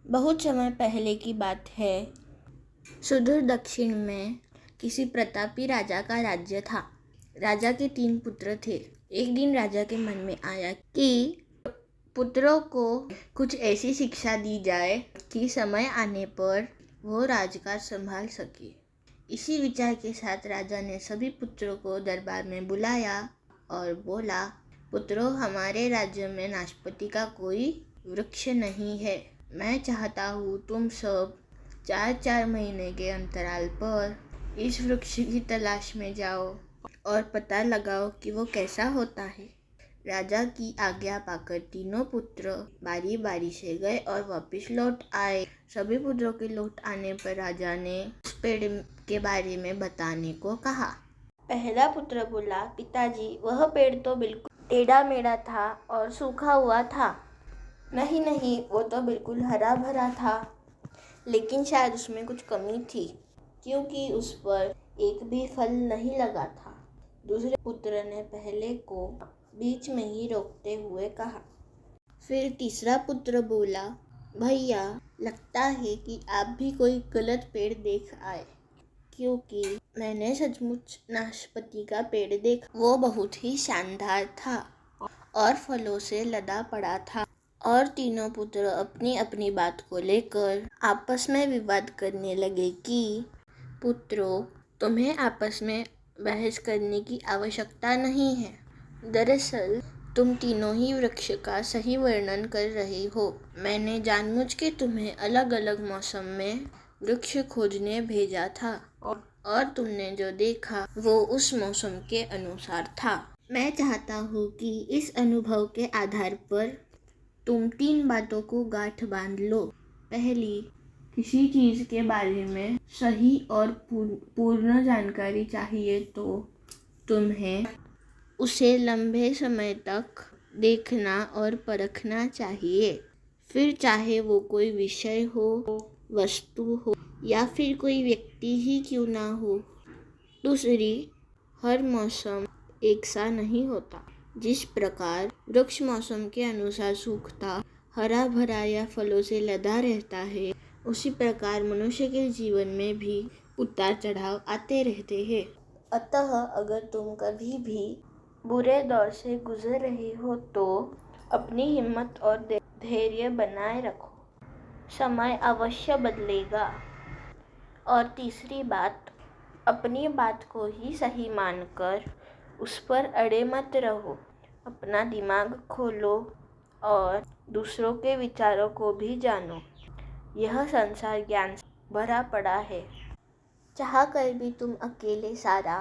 बहुत समय पहले की बात है। सुदूर दक्षिण में किसी प्रतापी राजा का राज्य था। राजा के 3 पुत्र थे। एक दिन राजा के मन में आया कि पुत्रों को कुछ ऐसी शिक्षा दी जाए कि समय आने पर वो राजकाज संभाल सके। इसी विचार के साथ राजा ने सभी पुत्रों को दरबार में बुलाया और बोला, पुत्रों, हमारे राज्य में नाशपाती का कोई वृक्ष नहीं है। मैं चाहता हूँ तुम सब 4-4 महीने के अंतराल पर इस वृक्ष की तलाश में जाओ और पता लगाओ कि वो कैसा होता है। राजा की आज्ञा पाकर तीनों पुत्र बारी बारी से गए और वापस लौट आए। सभी पुत्रों के लौट आने पर राजा ने उस पेड़ के बारे में बताने को कहा। पहला पुत्र बोला, पिताजी, वह पेड़ तो बिल्कुल टेढ़ा मेढ़ा था और सूखा हुआ था। नहीं, वो तो बिल्कुल हरा भरा था, लेकिन शायद उसमें कुछ कमी थी, क्योंकि उस पर एक भी फल नहीं लगा था। दूसरे पुत्र ने पहले को बीच में ही रोकते हुए कहा। फिर तीसरा पुत्र बोला, भैया, लगता है कि आप भी कोई गलत पेड़ देख आए, क्योंकि मैंने सचमुच नाशपाती का पेड़ देखा। वो बहुत ही शानदार था और फलों से लदा पड़ा था। और तीनों पुत्र अपनी अपनी बात को लेकर आपस में विवाद करने लगे कि पुत्रों, तुम्हें आपस में बहस करने की आवश्यकता नहीं है। दरअसल तुम तीनों ही वृक्ष का सही वर्णन कर रहे हो। मैंने जानबूझ के तुम्हें अलग अलग मौसम में वृक्ष खोजने भेजा था और तुमने जो देखा वो उस मौसम के अनुसार था। मैं चाहता हूँ कि इस अनुभव के आधार पर तुम 3 बातों को गांठ बांध लो। पहली, किसी चीज़ के बारे में सही और पूर्ण जानकारी चाहिए तो तुम्हें उसे लंबे समय तक देखना और परखना चाहिए। फिर चाहे वो कोई विषय हो, वस्तु हो या फिर कोई व्यक्ति ही क्यों ना हो। दूसरी, हर मौसम एक सा नहीं होता। जिस प्रकार वृक्ष मौसम के अनुसार सूखता, हरा भरा या फलों से लदा रहता है, उसी प्रकार मनुष्य के जीवन में भी उतार चढ़ाव आते रहते हैं। अतः अगर तुम कभी भी बुरे दौर से गुजर रहे हो तो अपनी हिम्मत और धैर्य बनाए रखो। समय अवश्य बदलेगा। और तीसरी बात, अपनी बात को ही सही मानकर उस पर अड़े मत रहो। अपना दिमाग खोलो और दूसरों के विचारों को भी जानो। यह संसार ज्ञान से भरा पड़ा है। चाह कर भी तुम अकेले सारा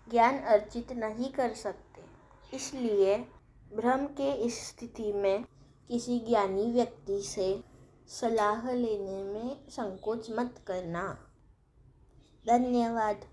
ज्ञान अर्जित नहीं कर सकते। इसलिए भ्रम के इस स्थिति में किसी ज्ञानी व्यक्ति से सलाह लेने में संकोच मत करना। धन्यवाद।